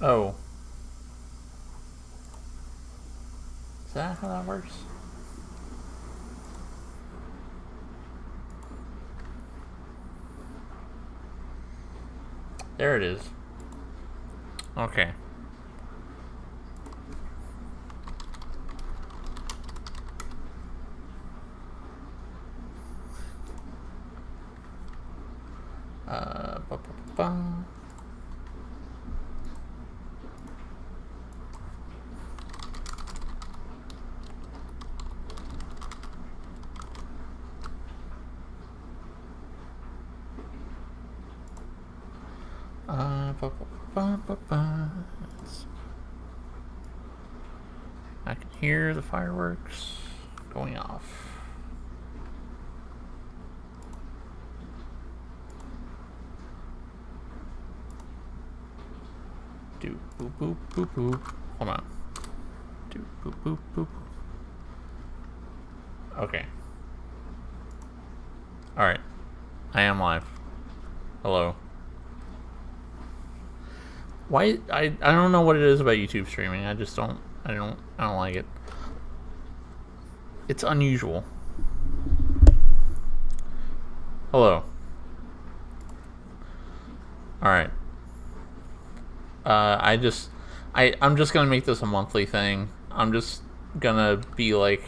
Oh, is that how that works? There it is. Okay. Ba, ba, ba, ba. Ba, ba, ba, ba, ba. I can hear the fireworks going off. Do boop boop boop boop. Hold on. Do boop boop boop. Okay. Alright. I am live. Hello. Why I don't know what it is about YouTube streaming. I just don't I don't like it. It's unusual. Hello. Alright. I'm just gonna make this a monthly thing. I'm just gonna be like,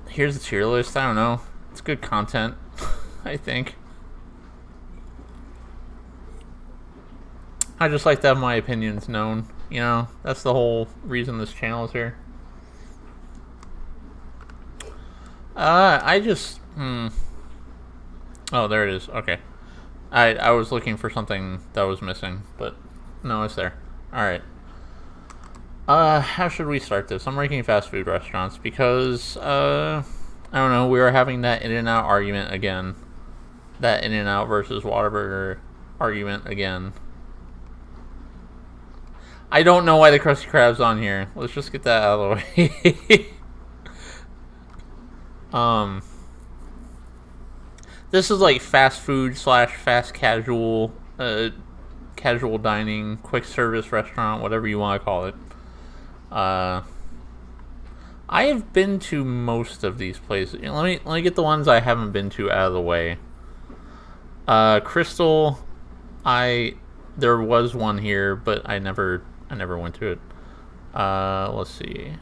here's the tier list. I don't know. It's good content, I think. I just like to have my opinions known. You know, that's the whole reason this channel is here. I just Oh, there it is. Okay. I was looking for something that was missing, but no, it's there. Alright. How should we start this? I'm ranking fast food restaurants because, I don't know, we were having that In-N-Out argument again. That In-N-Out versus Whataburger argument again. I don't know why the Krusty Krab's on here. Let's just get that out of the way. This is like fast food / fast casual, casual dining, quick service restaurant, whatever you want to call it. I have been to most of these places. Let me get the ones I haven't been to out of the way. Crystal, there was one here, but I never went to it. Let's see.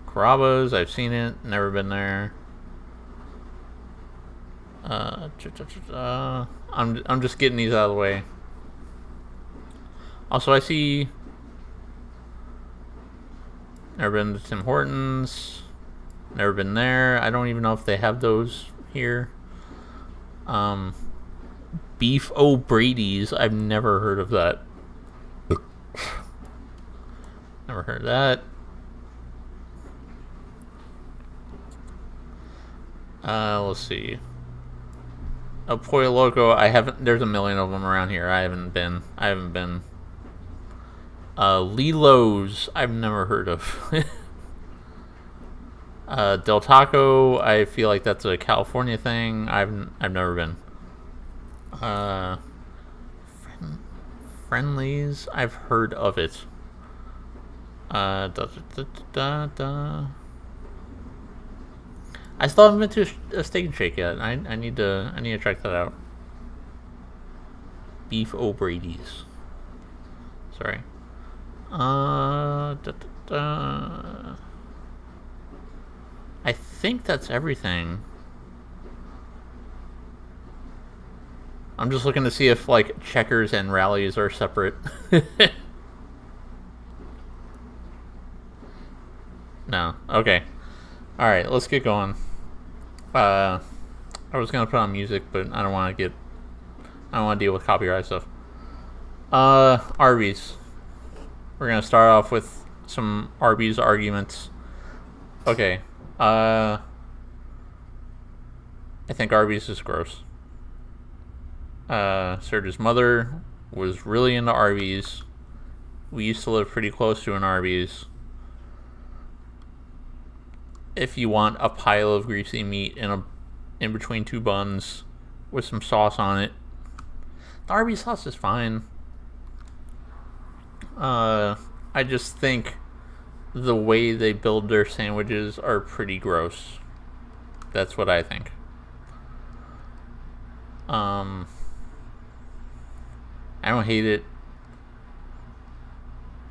Carrabba's, I've seen it, never been there. I'm just getting these out of the way. Also, I see. Never been to Tim Hortons. Never been there. I don't even know if they have those here. Beef O'Brady's. I've never heard of that. Never heard of that. Let's see. A Pollo Loco. I haven't. There's a million of them around here. I haven't been. Lilo's. I've never heard of. Del Taco. I feel like that's a California thing. I've never been. Friendlies. I've heard of it. I still haven't been to a Steak and Shake yet. I need to check that out. Beef O'Brady's. Sorry. I think that's everything. I'm just looking to see if like Checkers and Rallies are separate. No. Okay. All right. Let's get going. I was gonna put on music, but I don't want to deal with copyright stuff. Arby's. We're gonna start off with some Arby's arguments. Okay. I think Arby's is gross. Serge's mother was really into Arby's. We used to live pretty close to an Arby's. If you want a pile of greasy meat in between two buns with some sauce on it, the Arby's sauce is fine. I just think the way they build their sandwiches are pretty gross. That's what I think. I don't hate it.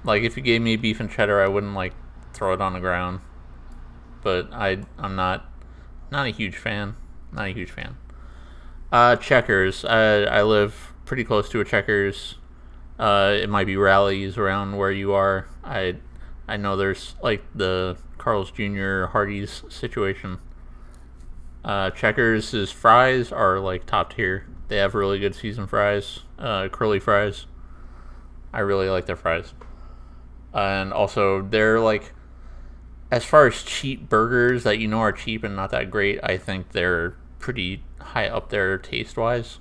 Like, if you gave me beef and cheddar, I wouldn't like throw it on the ground. But I'm not a huge fan. Not a huge fan. Checkers. I live pretty close to a Checkers. It might be Rallies around where you are. I know there's like the Carl's Jr. Hardee's situation. Checkers' fries are like top tier. They have really good seasoned fries, curly fries. I really like their fries. And also, they're like, as far as cheap burgers that you know are cheap and not that great, I think they're pretty high up there taste wise.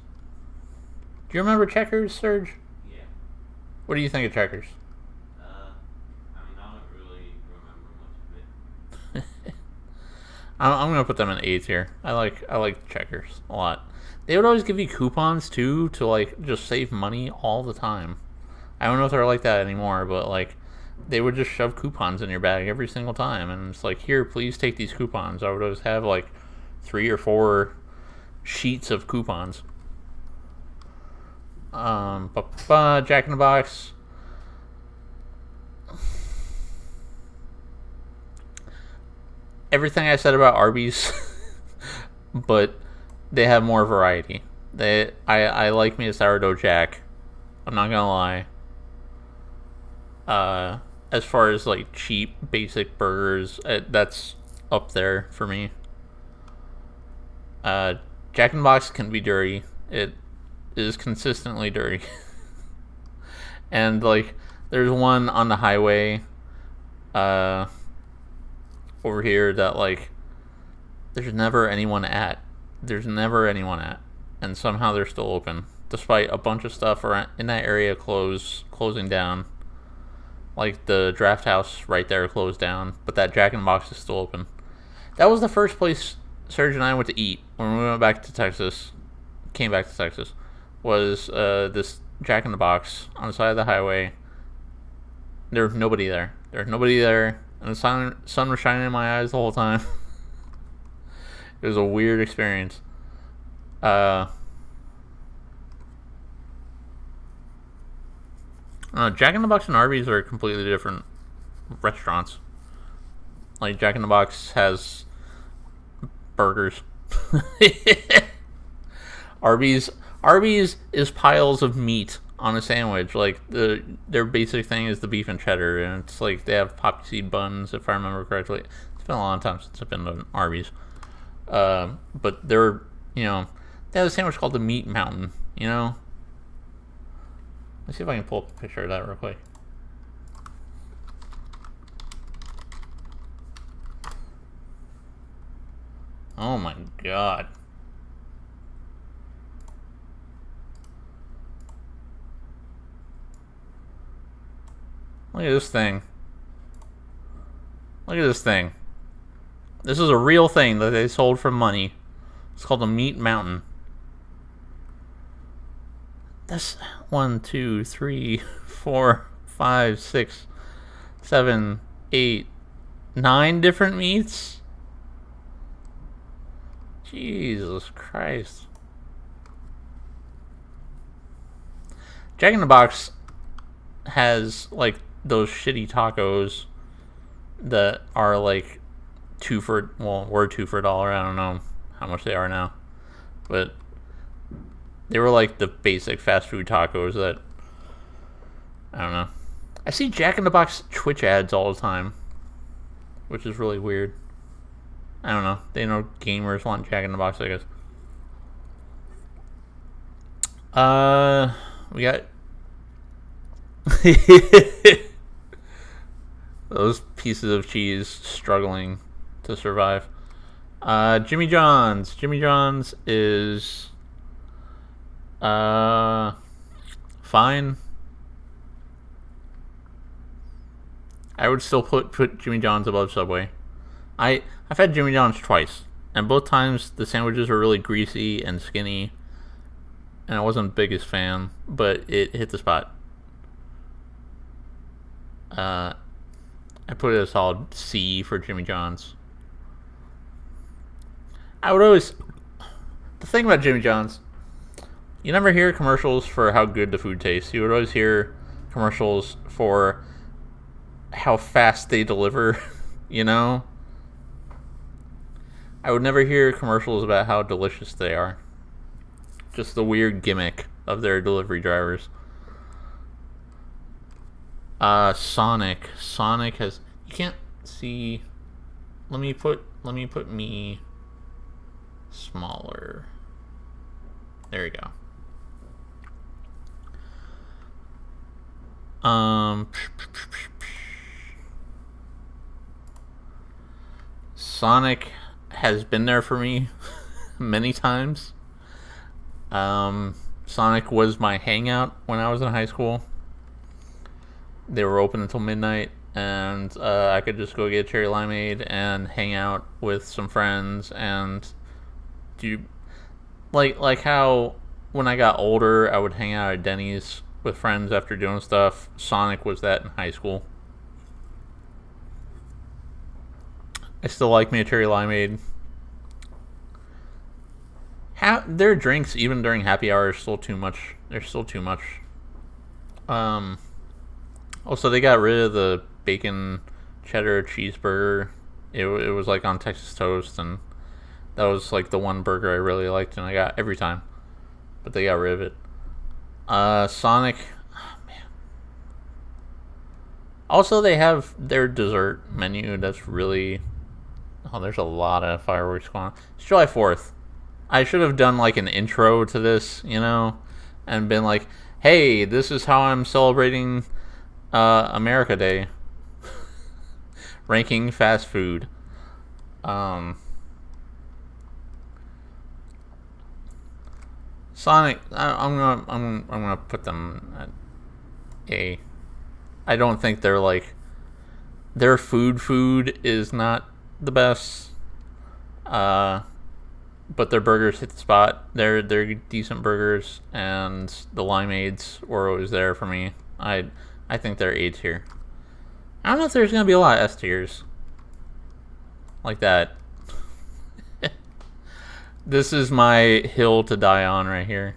Do you remember Checkers, Serge? Yeah. What do you think of Checkers? I mean, I don't really remember much of it. I'm gonna put them in 8th here. I like Checkers a lot. They would always give you coupons too to like just save money all the time. I don't know if they're like that anymore, but like they would just shove coupons in your bag every single time, and it's like, here, please take these coupons. I would always have like 3 or 4 sheets of coupons. Jack in the Box. Everything I said about Arby's, but they have more variety. I like me a sourdough jack. I'm not gonna lie. As far as like cheap basic burgers, that's up there for me. Jack in the Box can be dirty. It is consistently dirty. And like there's one on the highway over here that like there's never anyone at. And somehow they're still open despite a bunch of stuff around in that area closing down. Like the Draft House right there closed down, but that Jack in the Box is still open. That was the first place Serge and I went to eat when we went back to Texas. Came back to Texas. Was this Jack in the Box on the side of the highway. There was nobody there. And the sun was shining in my eyes the whole time. It was a weird experience. Jack in the Box and Arby's are completely different restaurants. Like, Jack in the Box has burgers. Arby's is piles of meat on a sandwich. Like, their basic thing is the beef and cheddar, and it's like they have poppy seed buns, if I remember correctly. It's been a long time since I've been to Arby's. But they have a sandwich called the Meat Mountain, Let's see if I can pull up a picture of that real quick. Oh my god. Look at this thing. This is a real thing that they sold for money. It's called the Meat Mountain. That's 1, 2, 3, 4, 5, 6, 7, 8, 9 different meats? Jesus Christ. Jack in the Box has like those shitty tacos that are like were 2 for $1. I don't know how much they are now, but they were like the basic fast food tacos that I don't know. I see Jack in the Box Twitch ads all the time, which is really weird. I don't know. They know gamers want Jack in the Box, I guess. We got those pieces of cheese struggling to survive. Jimmy John's. Jimmy John's is fine. I would still put Jimmy John's above Subway. I've had Jimmy John's twice, and both times the sandwiches were really greasy and skinny, and I wasn't the biggest fan, but it hit the spot. Uh, I put it a solid C for Jimmy John's. I would always. The thing about Jimmy John's, you never hear commercials for how good the food tastes. You would always hear commercials for how fast they deliver, you know? I would never hear commercials about how delicious they are. Just the weird gimmick of their delivery drivers. Sonic. Sonic has. You can't see. Let me put me smaller. There you go. Sonic has been there for me many times. Sonic was my hangout when I was in high school. They were open until midnight, and I could just go get a cherry limeade and hang out with some friends and do like how when I got older I would hang out at Denny's with friends after doing stuff. Sonic was that in high school. I still like me a cherry limeade. Their drinks, even during happy hour, are still too much. They're still too much. Also, they got rid of the bacon cheddar cheeseburger. It was like on Texas toast, and that was like the one burger I really liked, and I got every time. But they got rid of it. Sonic. Oh, man. Also, they have their dessert menu that's really. Oh, there's a lot of fireworks going on. It's July 4th. I should have done like an intro to this, you know, and been like, hey, this is how I'm celebrating America Day. Ranking fast food. Sonic, I'm gonna put them at A. I don't think they're like their food is not the best. But their burgers hit the spot. They're decent burgers, and the limeades were always there for me. I think they're A tier. I don't know if there's gonna be a lot of S tiers like that. This is my hill to die on right here.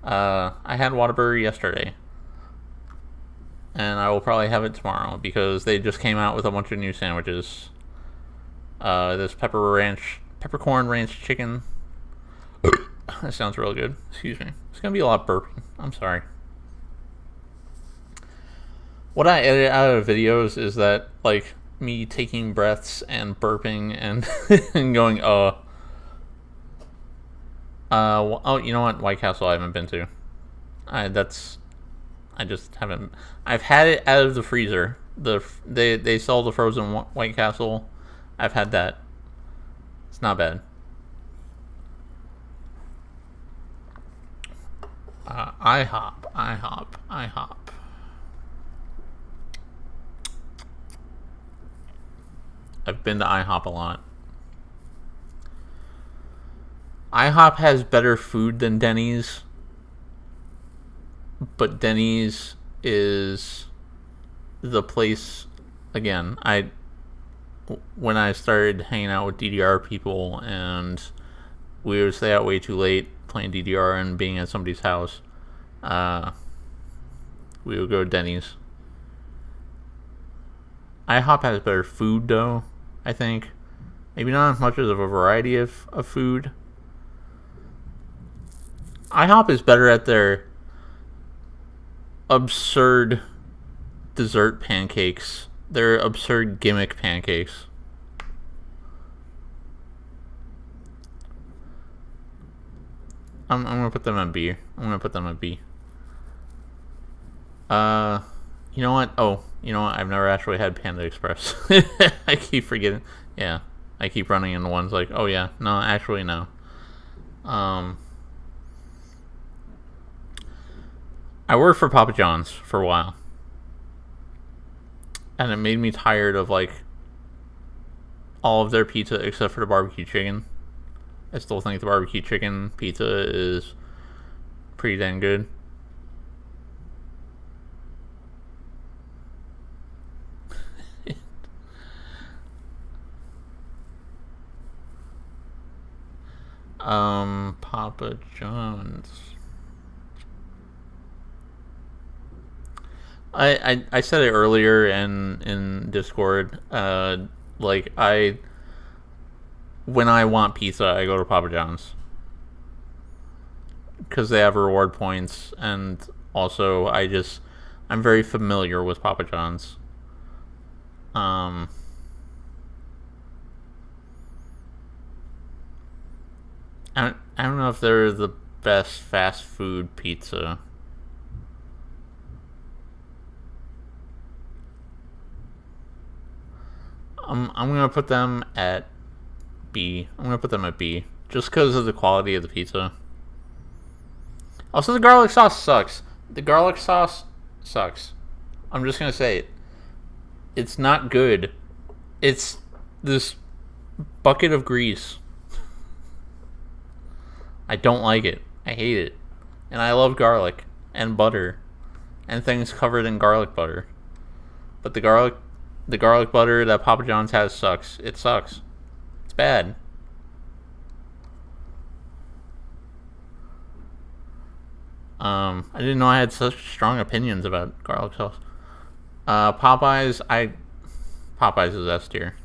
I had Whataburger yesterday, and I will probably have it tomorrow because they just came out with a bunch of new sandwiches. This peppercorn ranch chicken. That sounds real good. Excuse me. It's gonna be a lot of burping. I'm sorry. What I edit out of videos is that like me taking breaths and burping and and going oh, you know what? White Castle I haven't been to. I just haven't. I've had it out of the freezer. They sell the frozen White Castle. I've had that. It's not bad. IHOP. I've been to IHOP a lot. IHOP has better food than Denny's, but Denny's is the place. Again, when I started hanging out with DDR people and we would stay out way too late playing DDR and being at somebody's house, we would go to Denny's. IHOP has better food though, I think. Maybe not as much as of a variety of food. IHOP is better at their absurd dessert pancakes. Their absurd gimmick pancakes. I'm gonna put them at B. You know what? Oh, you know what? I've never actually had Panda Express. I keep forgetting. Yeah, I keep running into ones like, oh yeah, no, actually no. I worked for Papa John's for a while, and it made me tired of like all of their pizza except for the barbecue chicken. I still think the barbecue chicken pizza is pretty dang good. Papa John's. I said it earlier in Discord. Like when I want pizza, I go to Papa John's because they have reward points, and also I'm very familiar with Papa John's. Um, I don't know if they're the best fast food pizza. I'm gonna put them at B. I'm gonna put them at B just because of the quality of the pizza. Also, the garlic sauce sucks. The garlic sauce sucks. I'm just gonna say it. It's not good. It's this bucket of grease. I don't like it. I hate it. And I love garlic and butter and things covered in garlic butter. But the garlic butter that Papa John's has sucks. It sucks. It's bad. I didn't know I had such strong opinions about garlic sauce. Popeyes is S tier.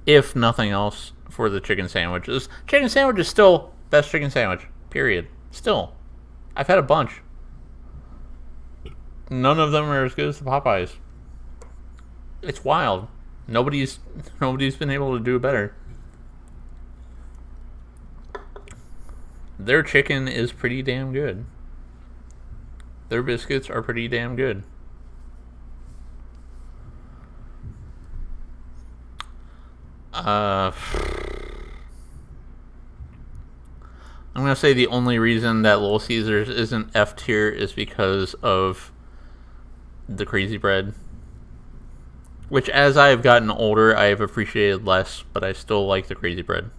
If nothing else, for the chicken sandwiches. Chicken sandwich is still best chicken sandwich. Period. Still. I've had a bunch. None of them are as good as the Popeyes. It's wild. Nobody's been able to do better. Their chicken is pretty damn good. Their biscuits are pretty damn good. I'm gonna say the only reason that Little Caesars isn't F tier is because of the crazy bread. Which, as I have gotten older, I have appreciated less, but I still like the crazy bread.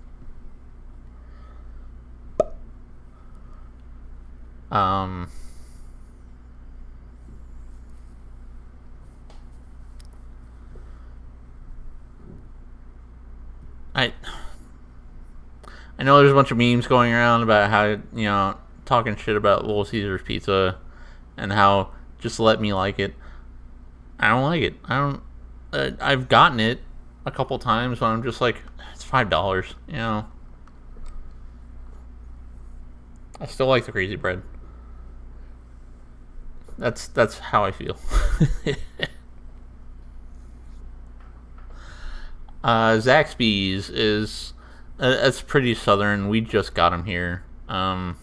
I know there's a bunch of memes going around about how, talking shit about Little Caesars pizza and how just let me like it. I don't like it. I've gotten it a couple times when I'm just like, it's $5, I still like the crazy bread. That's how I feel. Zaxby's is that's pretty southern. We just got them here. I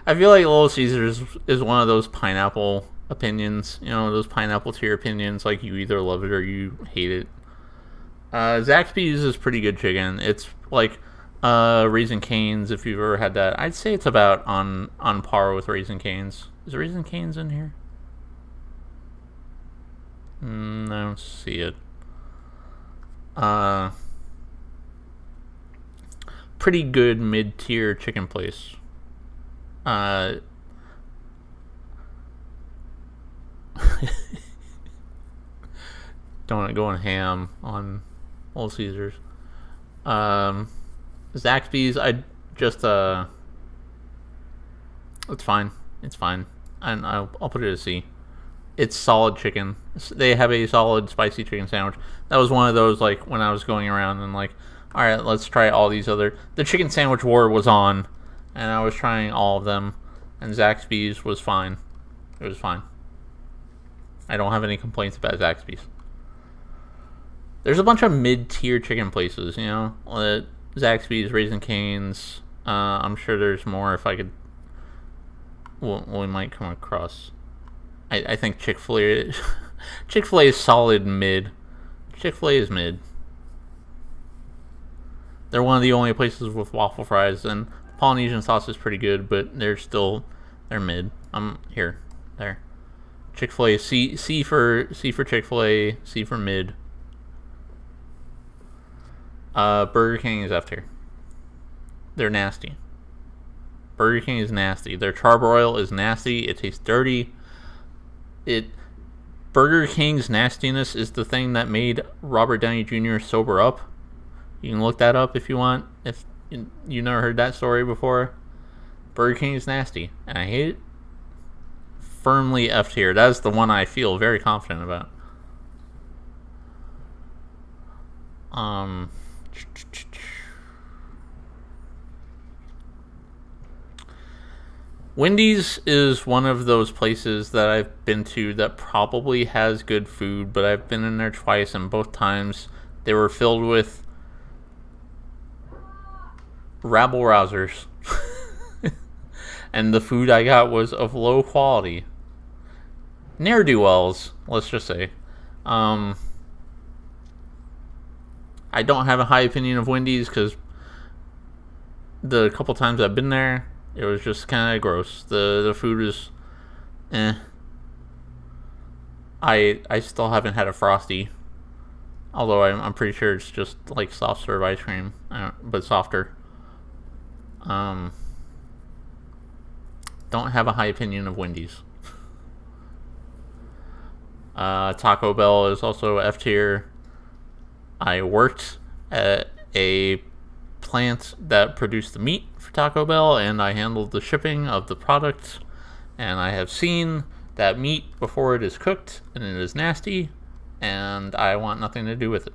feel like Little Caesars is one of those pineapple opinions. Those pineapple tier opinions. Like you either love it or you hate it. Zaxby's is pretty good chicken. It's like Raising Cane's. If you've ever had that, I'd say it's about on par with Raising Cane's. Is Raising Cane's in here? I don't see it. Pretty good mid-tier chicken place. Don't want to go on ham on Little Caesars. Zaxby's, I just it's fine. It's fine. And I'll put it at C. It's solid chicken. They have a solid spicy chicken sandwich. That was one of those, like, when I was going around and like, all right, let's try all these other. The chicken sandwich war was on, and I was trying all of them, and Zaxby's was fine. It was fine. I don't have any complaints about Zaxby's. There's a bunch of mid-tier chicken places, Zaxby's, Raising Cane's. I'm sure there's more if I could. Well, we might come across. I think Chick-fil-A. Chick-fil-A is solid mid. Chick-fil-A is mid. They're one of the only places with waffle fries, and Polynesian sauce is pretty good, but they're mid. I'm here, there. Chick-fil-A, C for Chick-fil-A, C for mid. Burger King is F tier. They're nasty. Burger King is nasty. Their charbroil is nasty. It tastes dirty. Burger King's nastiness is the thing that made Robert Downey Jr. sober up. You can look that up if you want. If you never heard that story before, Burger King is nasty, and I hate it. Firmly F tier. That is the one I feel very confident about. Wendy's is one of those places that I've been to that probably has good food, but I've been in there twice, and both times they were filled with rabble rousers. And the food I got was of low quality. Ne'er-do-wells, let's just say. I don't have a high opinion of Wendy's because the couple times I've been there, it was just kind of gross. The food is, I still haven't had a Frosty, although I'm pretty sure it's just like soft serve ice cream, but softer. Don't have a high opinion of Wendy's. Taco Bell is also F tier. I worked at a plant that produced the meat for Taco Bell, and I handled the shipping of the product, and I have seen that meat before it is cooked, and it is nasty, and I want nothing to do with it.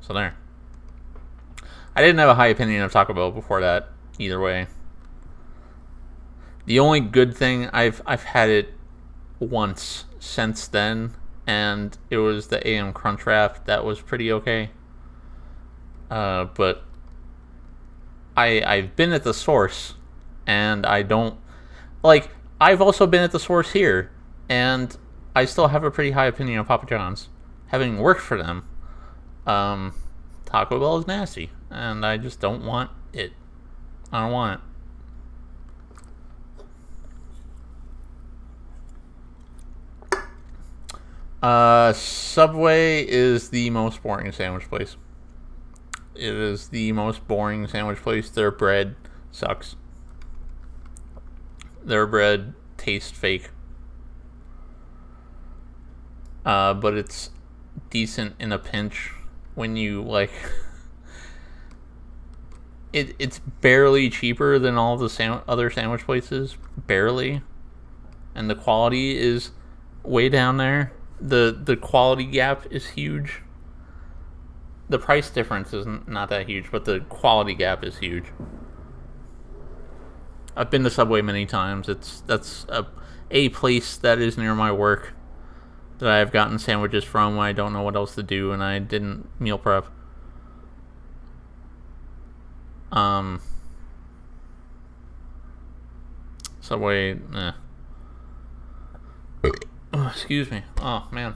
So there. I didn't have a high opinion of Taco Bell before that, either way. The only good thing, I've had it once since then, and it was the AM Crunchwrap. That was pretty okay. But I've been at the source, and I don't like. I've also been at the source here, and I still have a pretty high opinion of Papa John's, having worked for them. Taco Bell is nasty, and I just don't want it. I don't want it. Subway is the most boring sandwich place. It is the most boring sandwich place. Their bread sucks. Their bread tastes fake. But it's decent in a pinch when you like. It's barely cheaper than all the other sandwich places, barely, and the quality is way down there. The quality gap is huge. The price difference is not that huge, but the quality gap is huge. I've been to Subway many times. That's a place that is near my work that I've gotten sandwiches from when I don't know what else to do and I didn't meal prep. Subway, Oh, excuse me. Oh, man.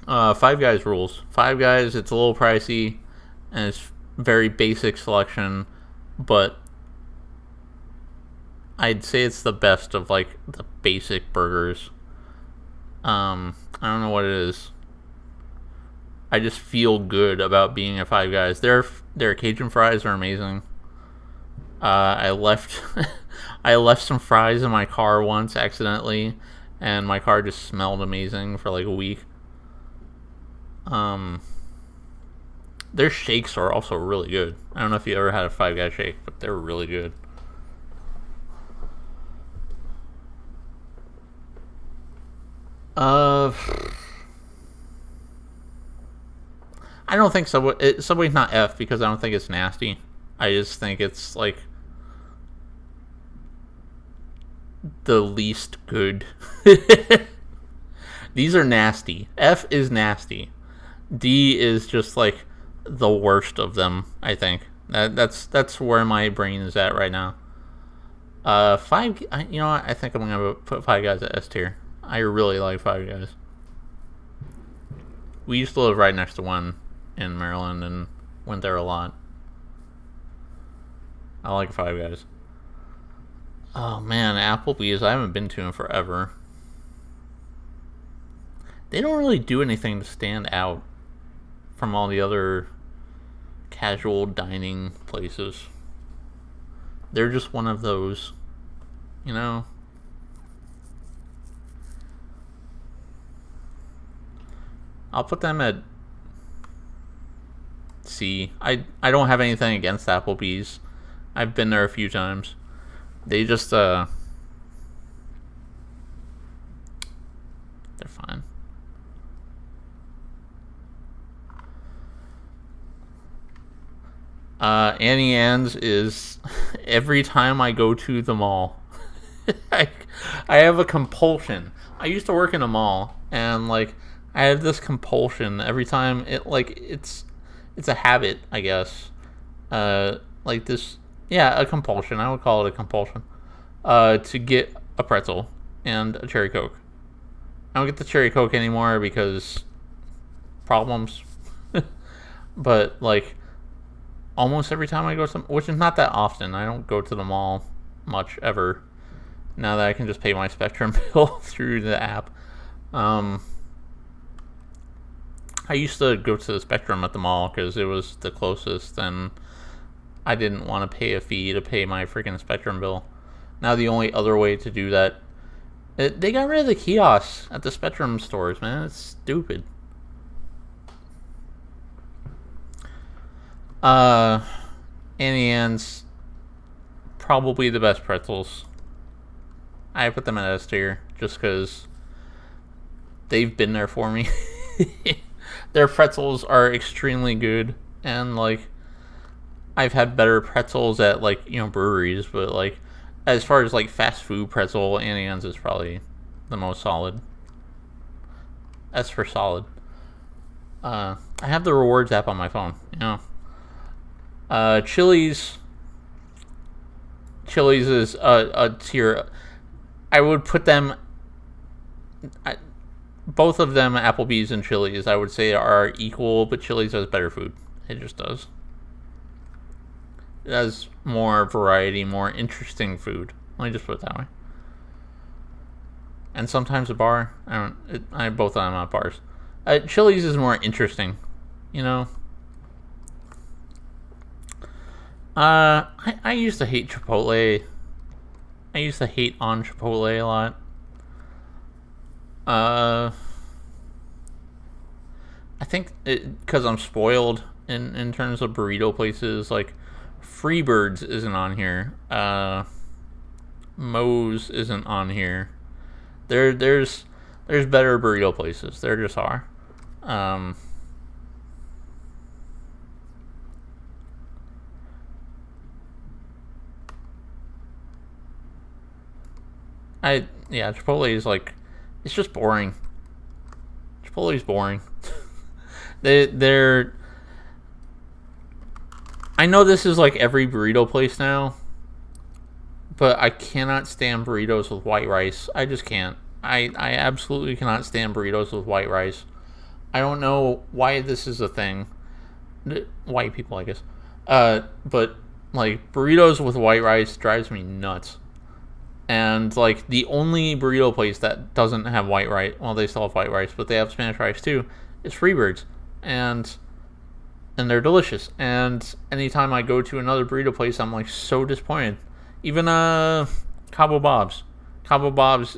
Five Guys rules. Five Guys, it's a little pricey, and it's very basic selection, but I'd say it's the best of, like, the basic burgers. I don't know what it is. I just feel good about being at Five Guys. Their Cajun fries are amazing. I left I left some fries in my car once accidentally, and my car just smelled amazing for like a week. Their shakes are also really good. I don't know if you ever had a Five Guys shake, but they're really good. I don't think Subway's not F because I don't think it's nasty. I just think it's like the least good. These are nasty. F is nasty. D is just like the worst of them, I think. That's where my brain is at right now. You know what? I think I'm gonna put Five Guys at S tier. I really like Five Guys. We used to live right next to one in Maryland and went there a lot. I like Five Guys. Oh man, Applebee's, I haven't been to in forever. They don't really do anything to stand out from all the other casual dining places. They're just one of those, you know? I'll put them at C. I don't have anything against Applebee's. I've been there a few times. They just they're fine. Annie Ann's is every time I go to the mall. I, I have a compulsion. I used to work in a mall, and like I have this compulsion every time it's a habit, I guess. Like this, yeah, a compulsion. I would call it a compulsion. To get a pretzel and a cherry coke. I don't get the cherry coke anymore because problems. But like almost every time I go to, which is not that often. I don't go to the mall much ever. Now that I can just pay my Spectrum bill through the app. I used to go to the Spectrum at the mall because it was the closest, and I didn't want to pay a fee to pay my freaking Spectrum bill. Now the only other way to do that, they got rid of the kiosks at the Spectrum stores, man. It's stupid. Annie Ann's probably the best pretzels. I put them in S tier just because they've been there for me. Their pretzels are extremely good, and like I've had better pretzels at like breweries, but like as far as like fast food pretzel, Annie Ann's is probably the most solid. S for solid. I have the rewards app on my phone. Chili's is a tier. I would put them. Both of them, Applebee's and Chili's, I would say are equal, but Chili's has better food. It just does. It has more variety, more interesting food. Let me just put it that way. And sometimes a bar. I both of them at bars. Chili's is more interesting, I used to hate Chipotle. I used to hate on Chipotle a lot. I think because I'm spoiled in terms of burrito places. Like Freebirds isn't on here. Moe's isn't on here. There's better burrito places. There just are. Chipotle is like, it's just boring. Chipotle's boring. they're I know this is like every burrito place now, but I cannot stand burritos with white rice. I just can't. I absolutely cannot stand burritos with white rice. I don't know why this is a thing. White people, I guess. But like burritos with white rice drives me nuts. And like the only burrito place that doesn't have white rice, well, they still have white rice, but they have Spanish rice too, is Freebirds, and they're delicious. And anytime I go to another burrito place, I'm like so disappointed. Even Cabo Bob's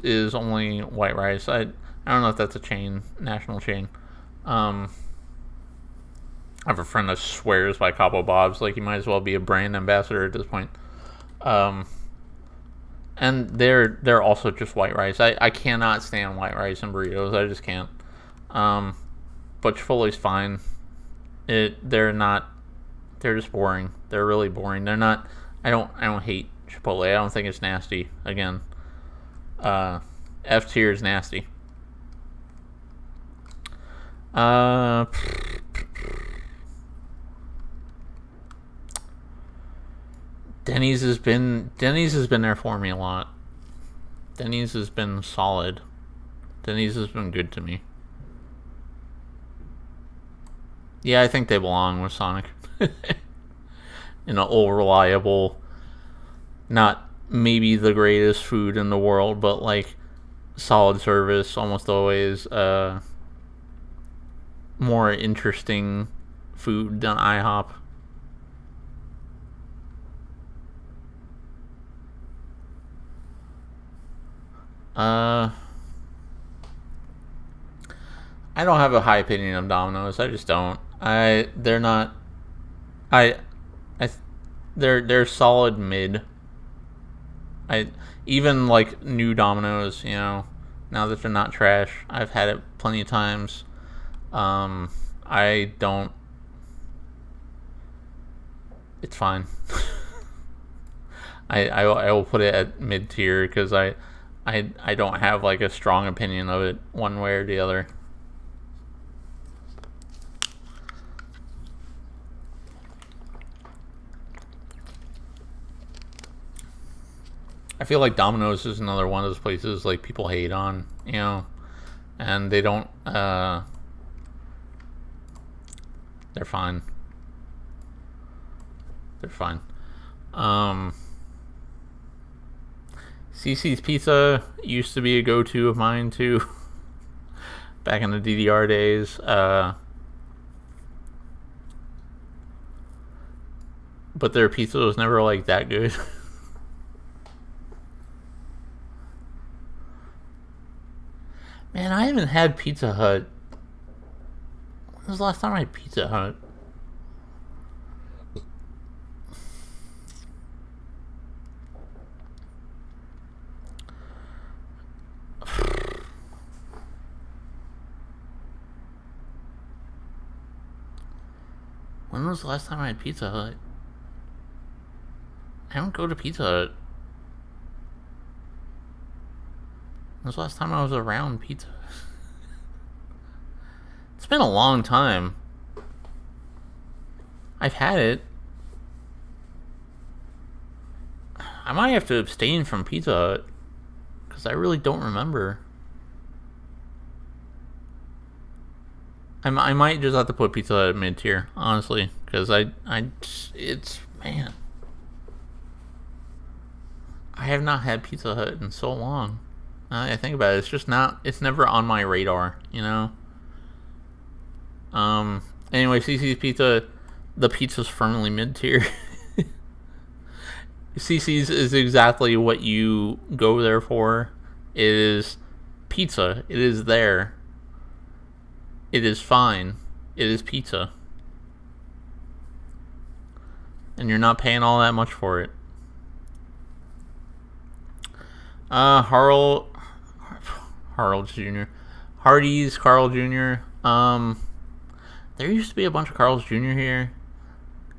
is only white rice. I don't know if that's a chain, national chain. I have a friend that swears by Cabo Bob's, like he might as well be a brand ambassador at this point. And they're also just white rice. I cannot stand white rice in burritos. I just can't. But Chipotle's fine. They're just boring. They're really boring. They're not. I don't hate Chipotle. I don't think it's nasty. Again, F tier is nasty. Denny's has been there for me a lot. Denny's has been solid. Denny's has been good to me. Yeah, I think they belong with Sonic. In an old reliable, not maybe the greatest food in the world, but like solid service, almost always more interesting food than IHOP. I don't have a high opinion of Domino's. I just don't. They're not. I I they're solid mid. I even like new Domino's, now that they're not trash. I've had it plenty of times. I don't. It's fine. I will put it at mid tier because I don't have like a strong opinion of it one way or the other. I feel like Domino's is another one of those places like people hate on, and they don't. They're fine. They're fine. CC's Pizza used to be a go-to of mine too. Back in the DDR days. But their pizza was never like that good. Man, I haven't had Pizza Hut. When was the last time I had Pizza Hut? When was the last time I had Pizza Hut? I don't go to Pizza Hut. When was the last time I was around pizza? It's been a long time. I've had it. I might have to abstain from Pizza Hut because I really don't remember. I might just have to put Pizza Hut at mid tier, honestly, because it's man. I have not had Pizza Hut in so long. I think about it, it's just not. It's never on my radar, Anyway, CC's Pizza, the pizza's firmly mid tier. CC's is exactly what you go there for. It is pizza. It is there. It is fine. It is pizza. And you're not paying all that much for it. Harl Jr. Hardee's Carl Jr. There used to be a bunch of Carl's Jr. here.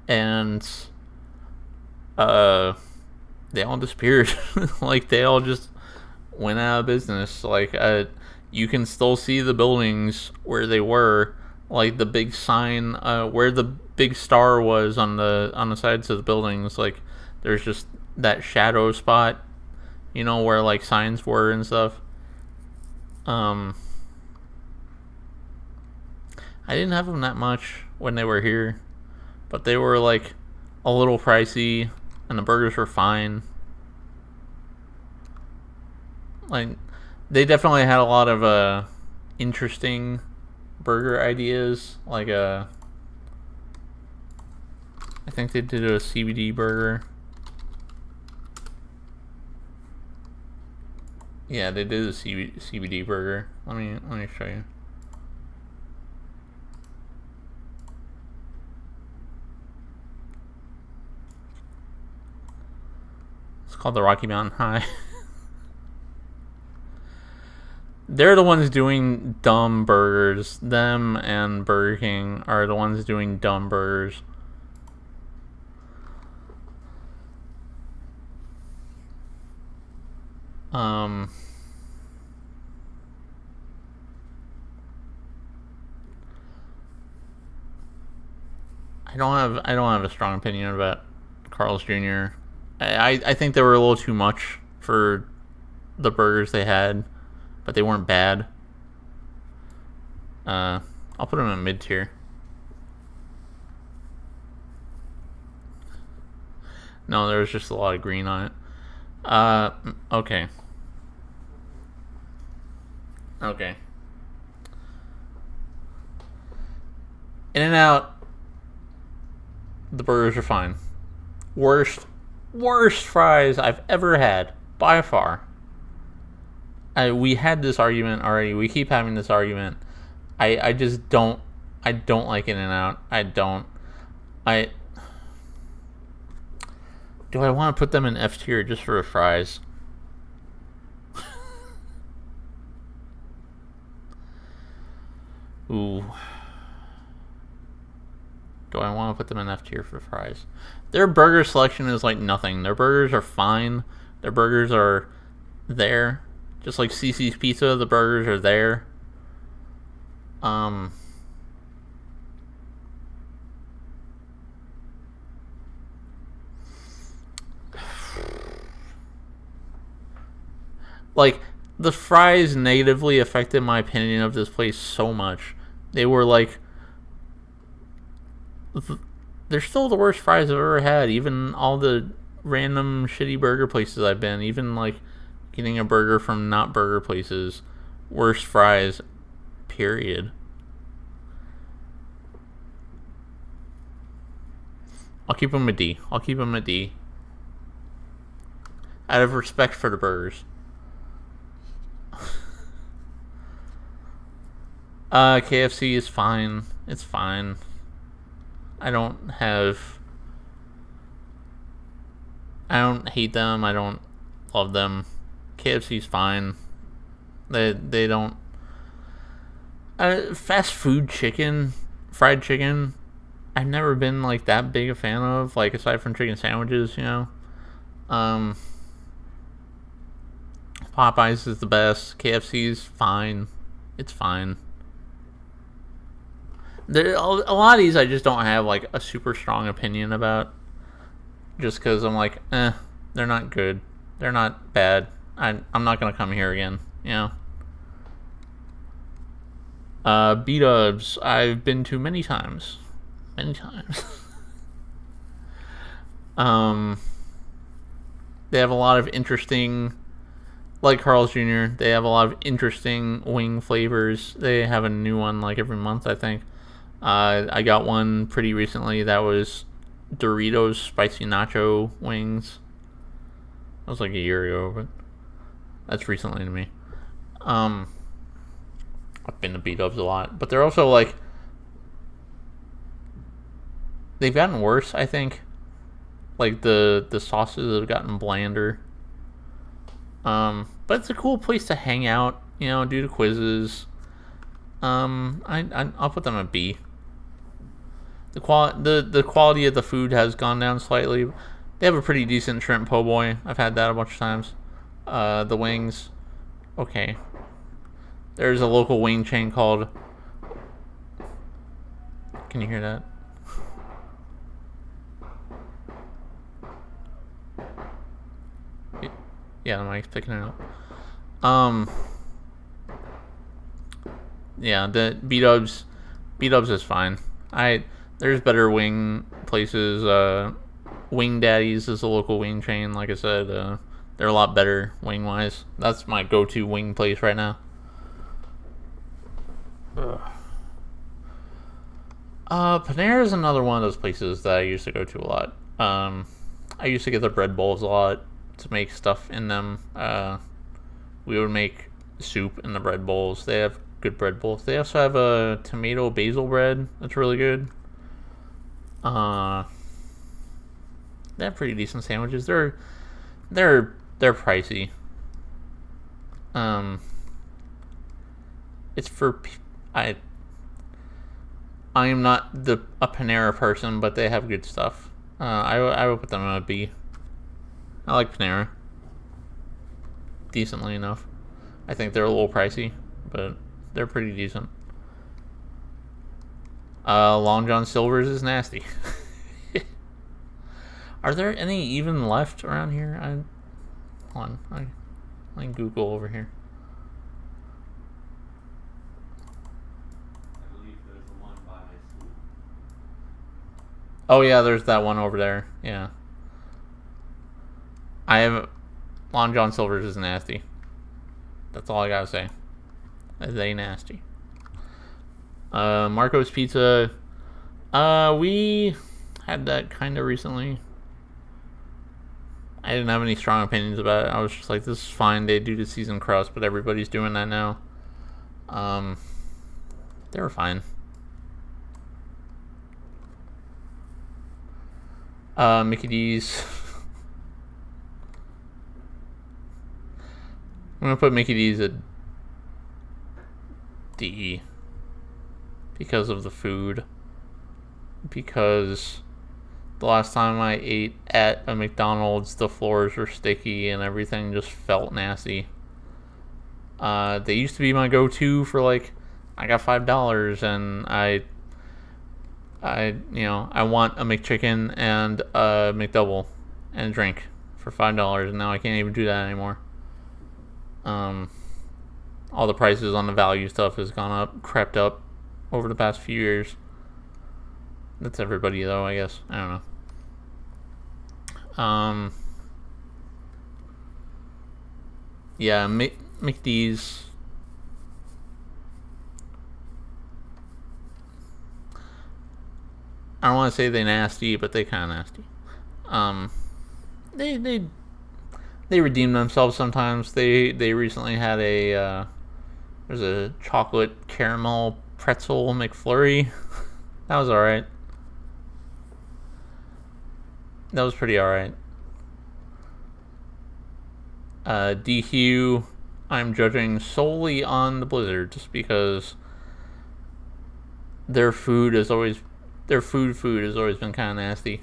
And they all disappeared. Like, they all just went out of business. Like, you can still see the buildings where they were, like the big sign where the big star was on the sides of the buildings. Like, there's just that shadow spot, where like signs were and stuff. I didn't have them that much when they were here, but they were like a little pricey, and the burgers were fine. Like, they definitely had a lot of interesting burger ideas. Like I think they did a CBD burger. Yeah, they did a CBD burger. Let me show you. It's called the Rocky Mountain High. They're the ones doing dumb burgers. Them and Burger King are the ones doing dumb burgers. I don't have a strong opinion about Carl's Jr. I think they were a little too much for the burgers they had, but they weren't bad. I'll put them in mid tier. No, there was just a lot of green on it. Okay. Okay. In-N-Out, the burgers are fine. Worst fries I've ever had, by far. We had this argument already. We keep having this argument. I just don't. I don't like In-N-Out. I don't. I do. I want to put them in F tier just for the fries. Ooh. Do I want to put them in F tier for fries? Their burger selection is like nothing. Their burgers are fine. Their burgers are there. Just like CC's Pizza, the burgers are there. Like, the fries negatively affected my opinion of this place so much. They were like, they're still the worst fries I've ever had. Even all the random shitty burger places I've been, even like getting a burger from not burger places, worst fries, period. I'll keep them a D. I'll keep them a D. Out of respect for the burgers. KFC is fine. It's fine. I don't hate them. I don't love them. KFC's fine. They don't. Fast food chicken, fried chicken, I've never been like that big a fan of. Like, aside from chicken sandwiches, you know. Popeyes is the best. KFC's fine. It's fine. A lot of these I just don't have like a super strong opinion about, just because I'm like, they're not good, they're not bad. I'm not gonna come here again, you know. B-Dubs, I've been to many times. They have a lot of interesting, like Carl's Jr., they have a lot of interesting wing flavors. They have a new one like every month, I think. I got one pretty recently that was Doritos spicy nacho wings. That was like a year ago, but that's recently to me. I've been to B-Dubs a lot, but they're also like, they've gotten worse, I think. Like the sauces have gotten blander. But it's a cool place to hang out, you know, do the quizzes. I'll put them at B. The quality of the food has gone down slightly. They have a pretty decent shrimp po' boy. I've had that a bunch of times. The wings, okay. There's a local wing chain called. Can you hear that? Yeah, the mic's picking it up. Yeah, the B-Dubs is fine. There's better wing places. Wing Daddies is a local wing chain. Like I said, they're a lot better wing wise. That's my go-to wing place right now. Panera is another one of those places that I used to go to a lot. I used to get the bread bowls a lot to make stuff in them. We would make soup in the bread bowls. They have good bread bowls. They also have a tomato basil bread that's really good. They have pretty decent sandwiches. They're pricey. It's for I am not a Panera person, but they have good stuff. I would put them on a B. I like Panera decently enough. I think they're a little pricey, but they're pretty decent. Long John Silver's is nasty. Are there any even left around here? Hold on. I can Google over here. I believe there's the one by my school. Oh yeah, there's that one over there. Yeah. Long John Silver's is nasty. That's all I gotta say. They nasty. Marco's Pizza. We had that kind of recently. I didn't have any strong opinions about it. I was just like, this is fine. They do the seasoned crust, but everybody's doing that now. They were fine. Mickey D's. I'm gonna put Mickey D's at D because of the food. Because the last time I ate at a McDonald's, the floors were sticky and everything just felt nasty. They used to be my go-to for like, I got $5 and I want a McChicken and a McDouble and a drink for $5, and now I can't even do that anymore. All the prices on the value stuff has gone up, crept up over the past few years. That's everybody though, I guess. I don't know. Yeah, McD's. I don't want to say they're nasty, but they kind of nasty. They redeem themselves sometimes. They recently had there's a chocolate caramel pretzel McFlurry. That was alright. That was pretty alright. DQ, I'm judging solely on the Blizzard just because their food has always been kind of nasty.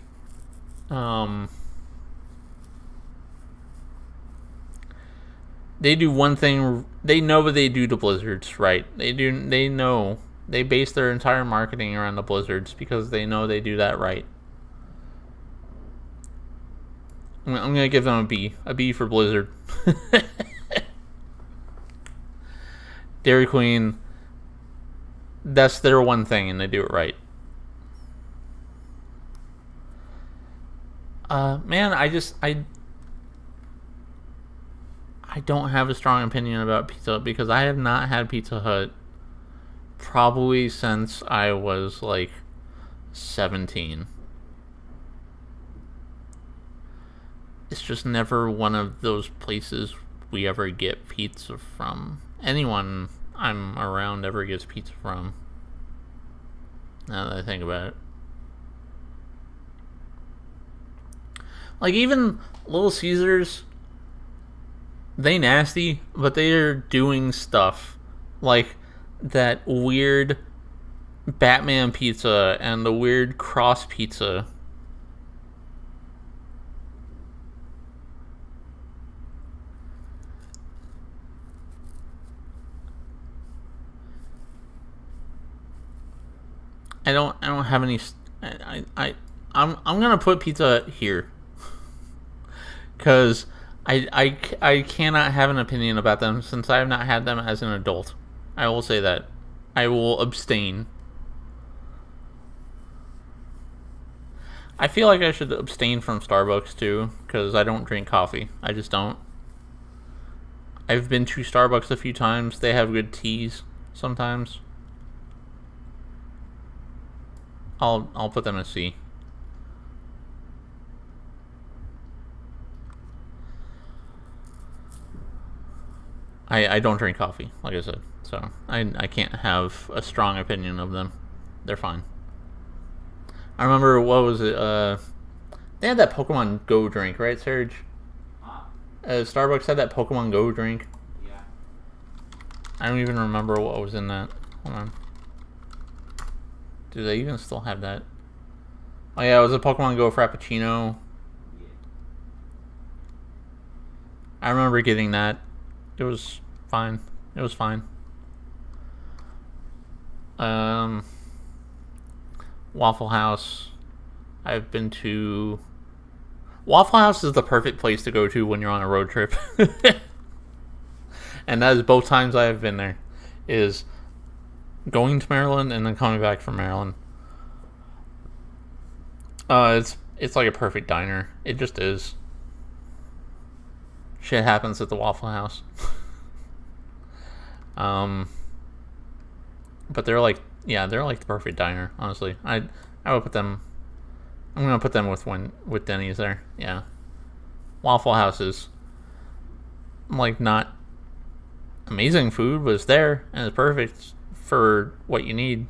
They do one thing. They know what they do to Blizzards, right? They know. They base their entire marketing around the Blizzards because they know they do that right. I'm gonna give them a B. A B for Blizzard. Dairy Queen, that's their one thing and they do it right. Man, I don't have a strong opinion about Pizza Hut because I have not had Pizza Hut probably since I was like 17. It's just never one of those places we ever get pizza from. Anyone I'm around ever gets pizza from. Now that I think about it. Like, even Little Caesars, they nasty, but they are doing stuff like that weird Batman pizza and the weird cross pizza. I don't have any. I'm gonna put Pizza Hut here because I cannot have an opinion about them since I have not had them as an adult. I will say that. I will abstain. I feel like I should abstain from Starbucks too because I don't drink coffee. I just don't. I've been to Starbucks a few times. They have good teas sometimes. I'll put them in C. I don't drink coffee, like I said, so I can't have a strong opinion of them. They're fine. I remember, what was it? They had that Pokemon Go drink, right, Serge? Huh? Starbucks had that Pokemon Go drink. Yeah. I don't even remember what was in that. Hold on. Do they even still have that? Oh yeah, it was a Pokemon Go Frappuccino. Yeah. I remember getting that. It was fine. It was fine. Waffle House. I've been to... Waffle House is the perfect place to go to when you're on a road trip. And that is both times I have been there. Is going to Maryland and then coming back from Maryland. It's like a perfect diner. It just is. Shit happens at the Waffle House. But they're like the perfect diner, honestly. I would put them. I'm gonna put them with Denny's there. Yeah, Waffle Houses. Like, not amazing food, but it's there and it's perfect for what you need.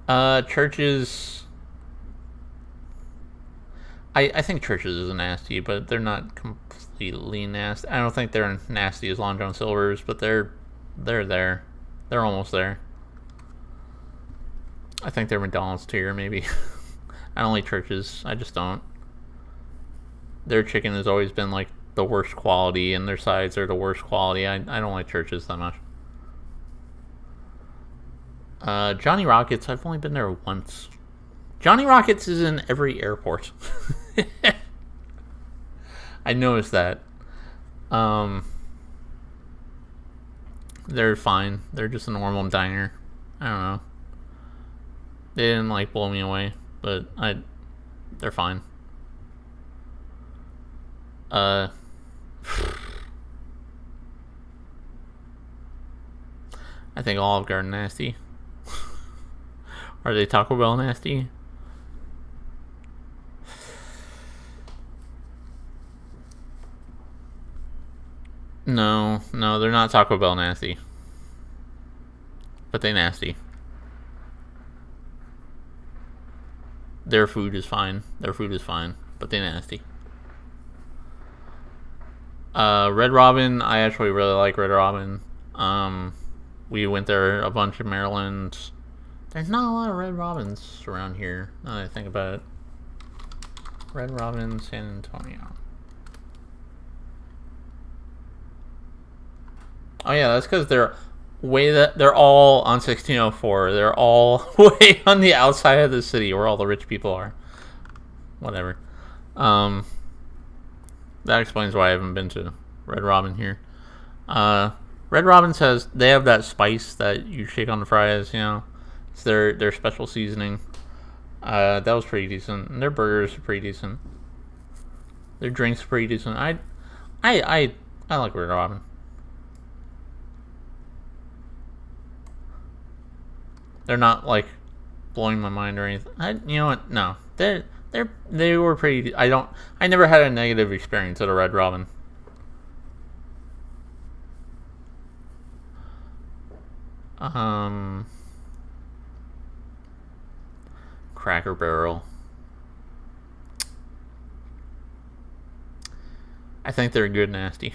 Churches. I think churches is nasty, but they're not completely nasty. I don't think they're nasty as Long John Silver's, but they're there. They're almost there. I think they're McDonald's tier, maybe. I don't like churches. I just don't. Their chicken has always been like the worst quality, and their sides are the worst quality. I don't like churches that much. Johnny Rockets, I've only been there once. Johnny Rockets is in every airport. I noticed that. They're fine. They're just a normal diner. I don't know. They didn't like blow me away, but they're fine. I think Olive Garden nasty. Are they Taco Bell nasty? No, they're not Taco Bell nasty. But they nasty. Their food is fine. But they nasty. Red Robin, I actually really like Red Robin. We went there a bunch in Maryland. There's not a lot of Red Robins around here, now that I think about it. Red Robin, San Antonio. Oh yeah, that's because they're all on 1604. They're all way on the outside of the city where all the rich people are. Whatever. That explains why I haven't been to Red Robin here. Red Robin says they have that spice that you shake on the fries, you know. It's their special seasoning. That was pretty decent. And their burgers are pretty decent. Their drinks are pretty decent. I like Red Robin. They're not like blowing my mind or anything. You know what? No, they were pretty. I never had a negative experience at a Red Robin. Cracker Barrel. I think they're good nasty.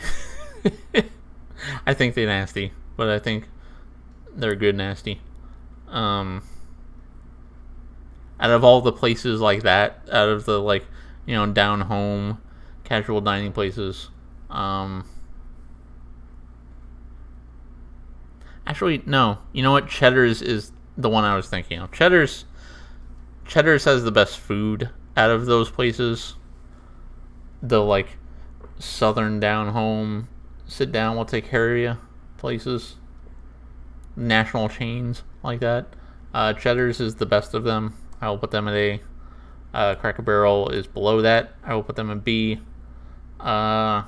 I think they're nasty, but I think they're good nasty. Out of all the places like that, out of the like, you know, down home casual dining places, actually no, you know what, Cheddar's is the one I was thinking of. Cheddar's has the best food out of those places. The like southern down home, sit down, we'll take care of you places, national chains like that. Cheddar's is the best of them. I will put them at A. Cracker Barrel is below that. I will put them in B. Bob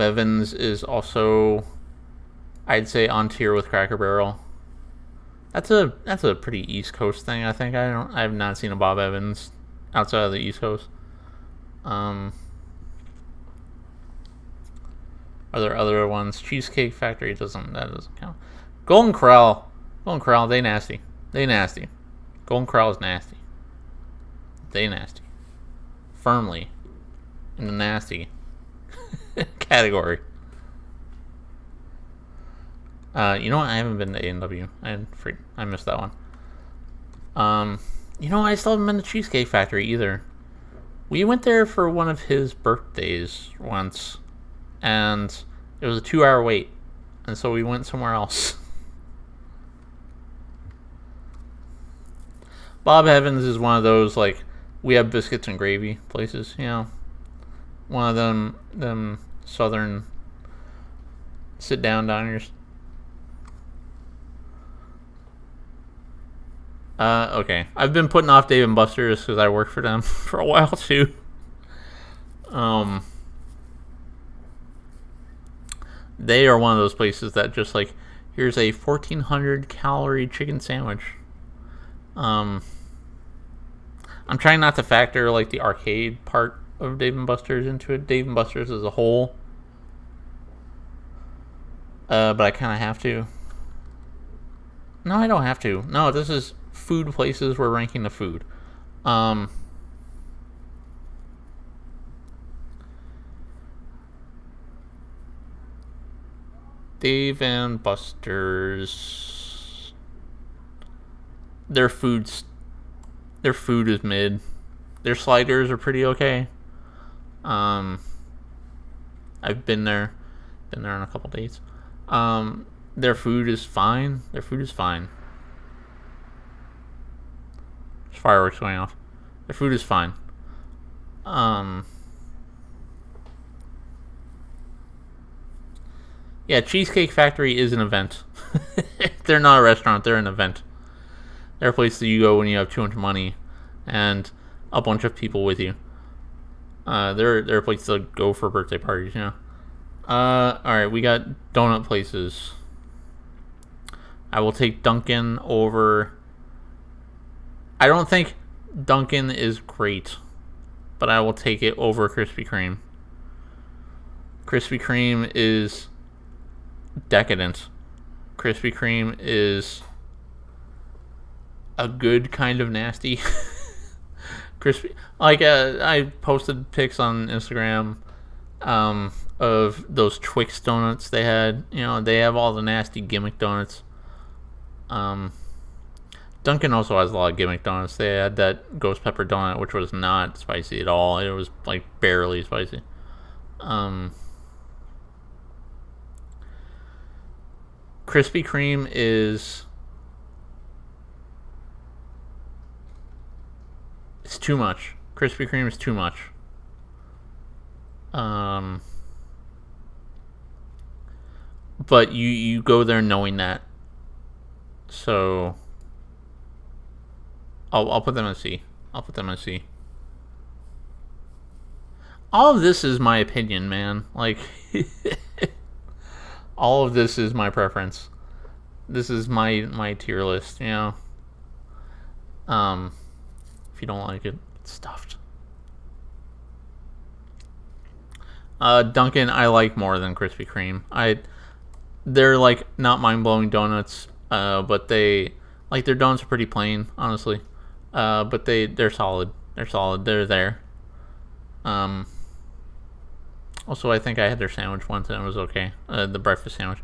Evans is also, I'd say, on tier with Cracker Barrel. That's a pretty East Coast thing, I think. I have not seen a Bob Evans outside of the East Coast. Are there other ones? Cheesecake Factory doesn't count. Golden Corral, they nasty. Golden Corral is nasty. They nasty. Firmly in the nasty category. You know what? I haven't been to A&W. I missed that one. You know, I still haven't been to Cheesecake Factory either. We went there for one of his birthdays once, and it was a 2-hour wait, and so we went somewhere else. Bob Evans is one of those, like, we have biscuits and gravy places, you know. One of them southern sit-down diners. Okay. I've been putting off Dave & Buster's because I worked for them for a while, too. They are one of those places that just, like, here's a 1,400 calorie chicken sandwich. I'm trying not to factor, like, the arcade part of Dave and Buster's into it. Dave and Buster's as a whole. But I kind of have to. No, I don't have to. No, this is food places. We're ranking the food. Dave and Buster's. Their food is mid. Their sliders are pretty okay. I've been there on a couple dates. Their food is fine. There's fireworks going off. Their food is fine. Yeah, Cheesecake Factory is an event. They're not a restaurant, they're an event. They're a place that you go when you have too much money and a bunch of people with you. They're a place to go for birthday parties, you know. Alright, we got donut places. I will take Dunkin' over. I don't think Dunkin' is great, but I will take it over Krispy Kreme. Krispy Kreme is decadent. Krispy Kreme is a good kind of nasty. I posted pics on Instagram of those Twix donuts they had. You know, they have all the nasty gimmick donuts. Dunkin' also has a lot of gimmick donuts. They had that ghost pepper donut, which was not spicy at all. It was like barely spicy. Krispy Kreme is... it's too much. Krispy Kreme is too much. But you go there knowing that. So I'll put them in C. All of this is my opinion, man. Like all of this is my preference. This is my tier list, you know. If you don't like it, it's stuffed. Dunkin' I like more than Krispy Kreme. They're like not mind-blowing donuts, but they like their donuts are pretty plain, honestly. But they're solid. They're there. Also, I think I had their sandwich once and it was okay. The breakfast sandwich.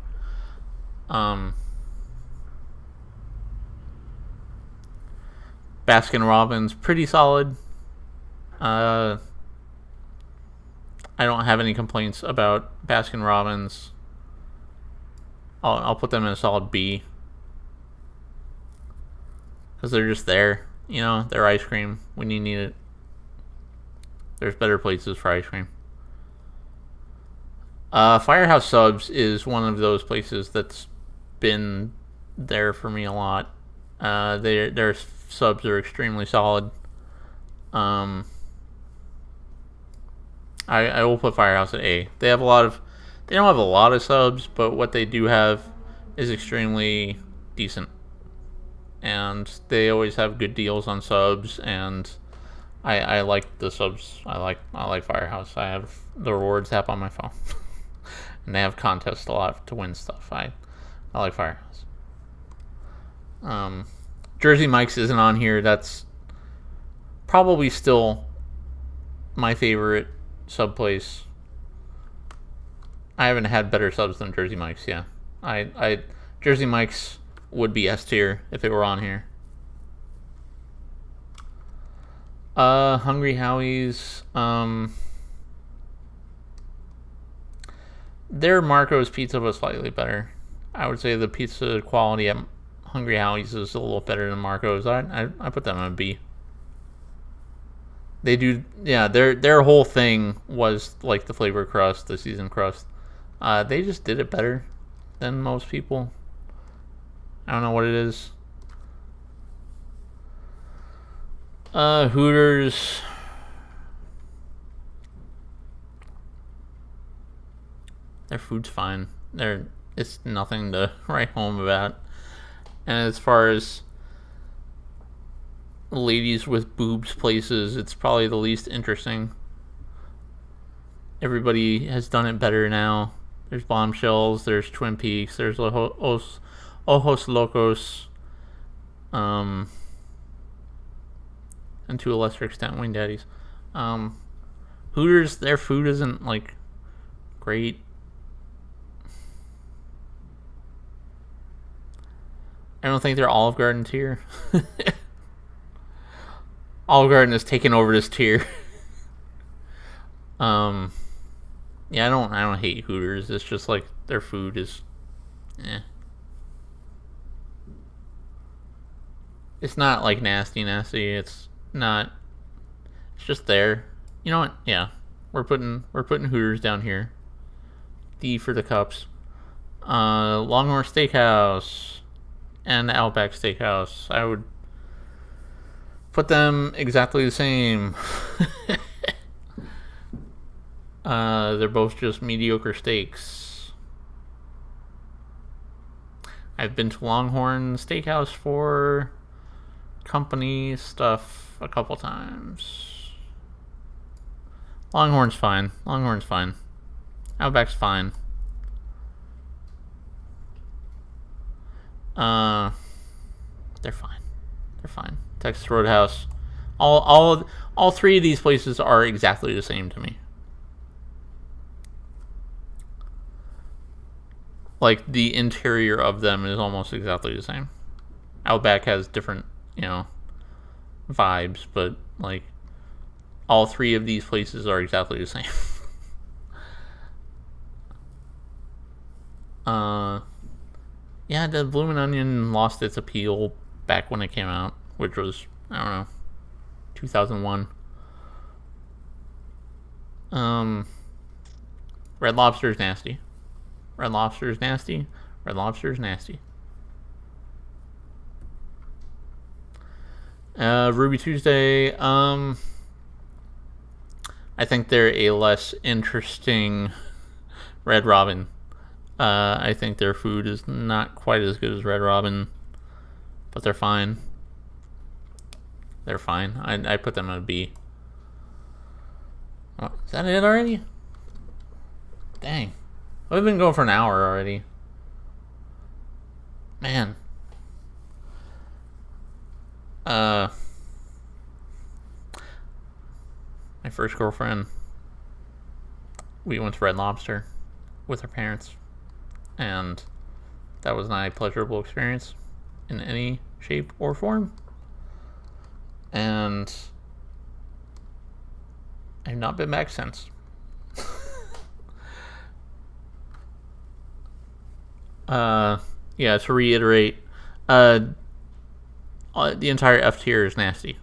Baskin Robbins, pretty solid. I don't have any complaints about Baskin Robbins. I'll put them in a solid B. Because they're just there. You know, they're ice cream when you need it. There's better places for ice cream. Firehouse Subs is one of those places that's been there for me a lot. Their subs are extremely solid. I will put Firehouse at A. They don't have a lot of subs, but what they do have is extremely decent. And they always have good deals on subs, and I like the subs. I like Firehouse. I have the rewards app on my phone. And they have contests a lot to win stuff. I like Firehouse. Jersey Mike's isn't on here. That's probably still my favorite sub place. I haven't had better subs than Jersey Mike's. Yeah, Jersey Mike's would be S tier if it were on here. Hungry Howie's. Their Marco's pizza was slightly better. I would say the pizza quality at Hungry Howie's is a little better than Marco's. I put them in a B. They do, yeah. Their whole thing was like the flavor crust, the seasoned crust. They just did it better than most people. I don't know what it is. Hooters. Their food's fine. It's nothing to write home about. And as far as ladies with boobs places, it's probably the least interesting. Everybody has done it better now. There's Bombshells, there's Twin Peaks, there's Ojos Locos, and to a lesser extent, Wing Daddies. Hooters, their food isn't like great. I don't think they're Olive Garden tier. Olive Garden has taken over this tier. Yeah, I don't hate Hooters. It's just like their food is, eh. It's not like nasty. It's not. It's just there. You know what? Yeah, we're putting Hooters down here. D for the cups. Longhorn Steakhouse and Outback Steakhouse. I would put them exactly the same. They're both just mediocre steaks. I've been to Longhorn Steakhouse for company stuff a couple times. Longhorn's fine. Outback's fine. They're fine. Texas Roadhouse. All three of these places are exactly the same to me. Like, the interior of them is almost exactly the same. Outback has different, vibes, but, like, all three of these places are exactly the same. Yeah, the Bloomin' Onion lost its appeal back when it came out, which was, I don't know, 2001. Red Lobster's nasty. Ruby Tuesday, I think they're a less interesting Red Robin. I think their food is not quite as good as Red Robin, but they're fine. I put them at a B. Oh, is that it already? Dang. We've been going for an hour already. Man. My first girlfriend, we went to Red Lobster with her parents, and that was not a pleasurable experience in any shape or form. And I've not been back since. Yeah, to reiterate, the entire F tier is nasty.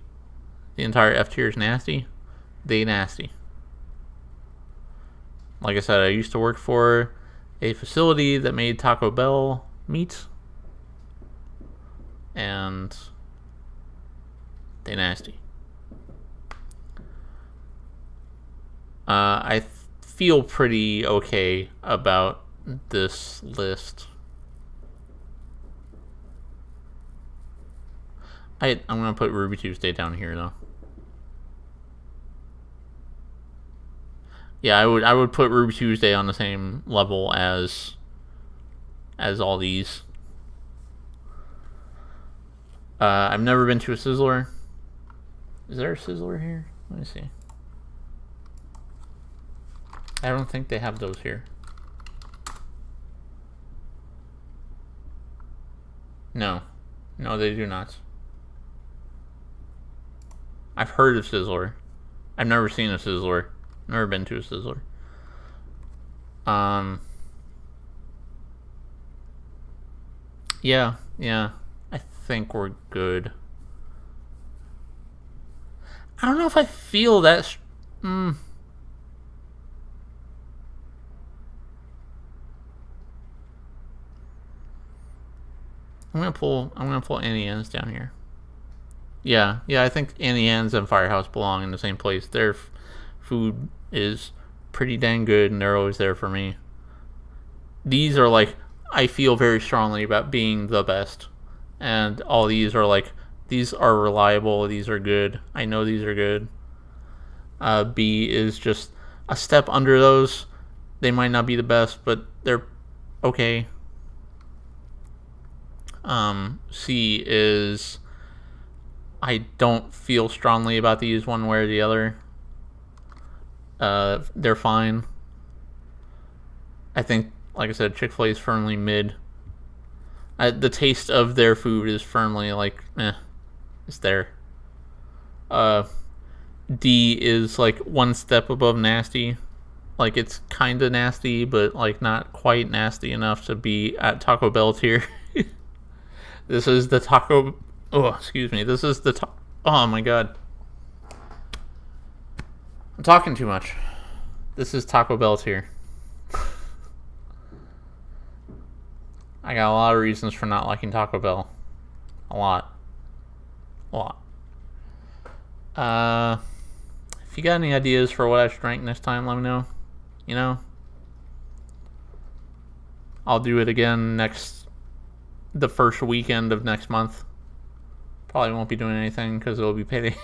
They nasty. Like I said, I used to work for a facility that made Taco Bell meat, and they nasty. I feel pretty okay about this list. I'm gonna put Ruby Tuesday down here though. Yeah, I would put Ruby Tuesday on the same level as all these. I've never been to a Sizzler. Is there a Sizzler here? Let me see. I don't think they have those here. No, they do not. I've heard of Sizzler. I've never seen a Sizzler. Never been to a Sizzler. Yeah. I think we're good. I don't know if I feel that. I'm gonna pull Annie Ann's down here. Yeah, I think Annie Ann's and Firehouse belong in the same place. Their food is pretty dang good, and they're always there for me. These are like, I feel very strongly about being the best, and all these are like, these are reliable, these are good. I know these are good. B is just, a step under those. They might not be the best, but they're okay. C is I don't feel strongly about these one way or the other. They're fine. I think, like I said, Chick-fil-A is firmly mid. The taste of their food is firmly like, it's there. D is like one step above nasty. Like, it's kind of nasty, but like not quite nasty enough to be at Taco Bell tier. This is the taco. Oh, excuse me. This is the. Oh my god. I'm talking too much. This is Taco Bell tier. I got a lot of reasons for not liking Taco Bell. A lot. If you got any ideas for what I should rank next time, let me know. You know? I'll do it again the first weekend of next month. Probably won't be doing anything because it'll be payday.